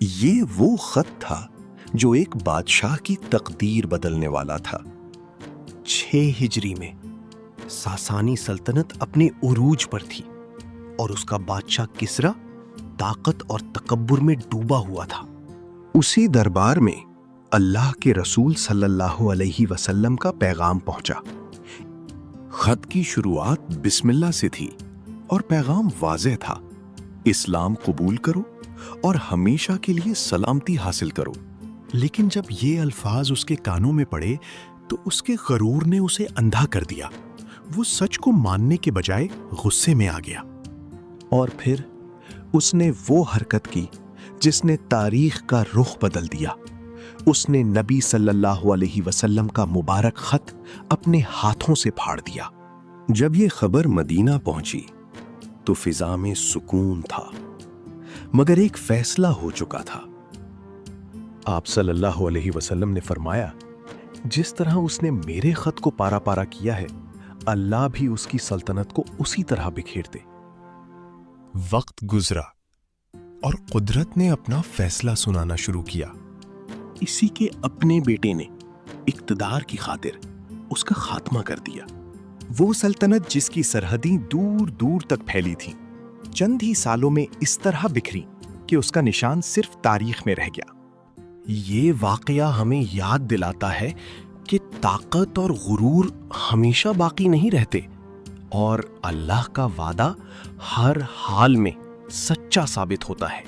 یہ وہ خط تھا جو ایک بادشاہ کی تقدیر بدلنے والا تھا۔ 6 ہجری میں ساسانی سلطنت اپنے عروج پر تھی اور اس کا بادشاہ کسرا طاقت اور تکبر میں ڈوبا ہوا تھا۔ اسی دربار میں اللہ کے رسول صلی اللہ علیہ وسلم کا پیغام پہنچا۔ خط کی شروعات بسم اللہ سے تھی اور پیغام واضح تھا: اسلام قبول کرو اور ہمیشہ کے لیے سلامتی حاصل کرو۔ لیکن جب یہ الفاظ اس کے کانوں میں پڑے تو اس کے غرور نے اسے اندھا کر دیا۔ وہ سچ کو ماننے کے بجائے غصے میں آ گیا۔ اور پھر اس نے وہ حرکت کی جس نے تاریخ کا رخ بدل دیا۔ اس نے نبی صلی اللہ علیہ وسلم کا مبارک خط اپنے ہاتھوں سے پھاڑ دیا۔ جب یہ خبر مدینہ پہنچی تو فضا میں سکون تھا، مگر ایک فیصلہ ہو چکا تھا۔ آپ صلی اللہ علیہ وسلم نے فرمایا، جس طرح اس نے میرے خط کو پارا پارا کیا ہے، اللہ بھی اس کی سلطنت کو اسی طرح بکھیر دے۔ وقت گزرا اور قدرت نے اپنا فیصلہ سنانا شروع کیا۔ اسی کے اپنے بیٹے نے اقتدار کی خاطر اس کا خاتمہ کر دیا۔ وہ سلطنت جس کی سرحدیں دور دور تک پھیلی تھیں، چند ہی سالوں میں اس طرح بکھری کہ اس کا نشان صرف تاریخ میں رہ گیا۔ یہ واقعہ ہمیں یاد دلاتا ہے کہ طاقت اور غرور ہمیشہ باقی نہیں رہتے، اور اللہ کا وعدہ ہر حال میں سچا ثابت ہوتا ہے۔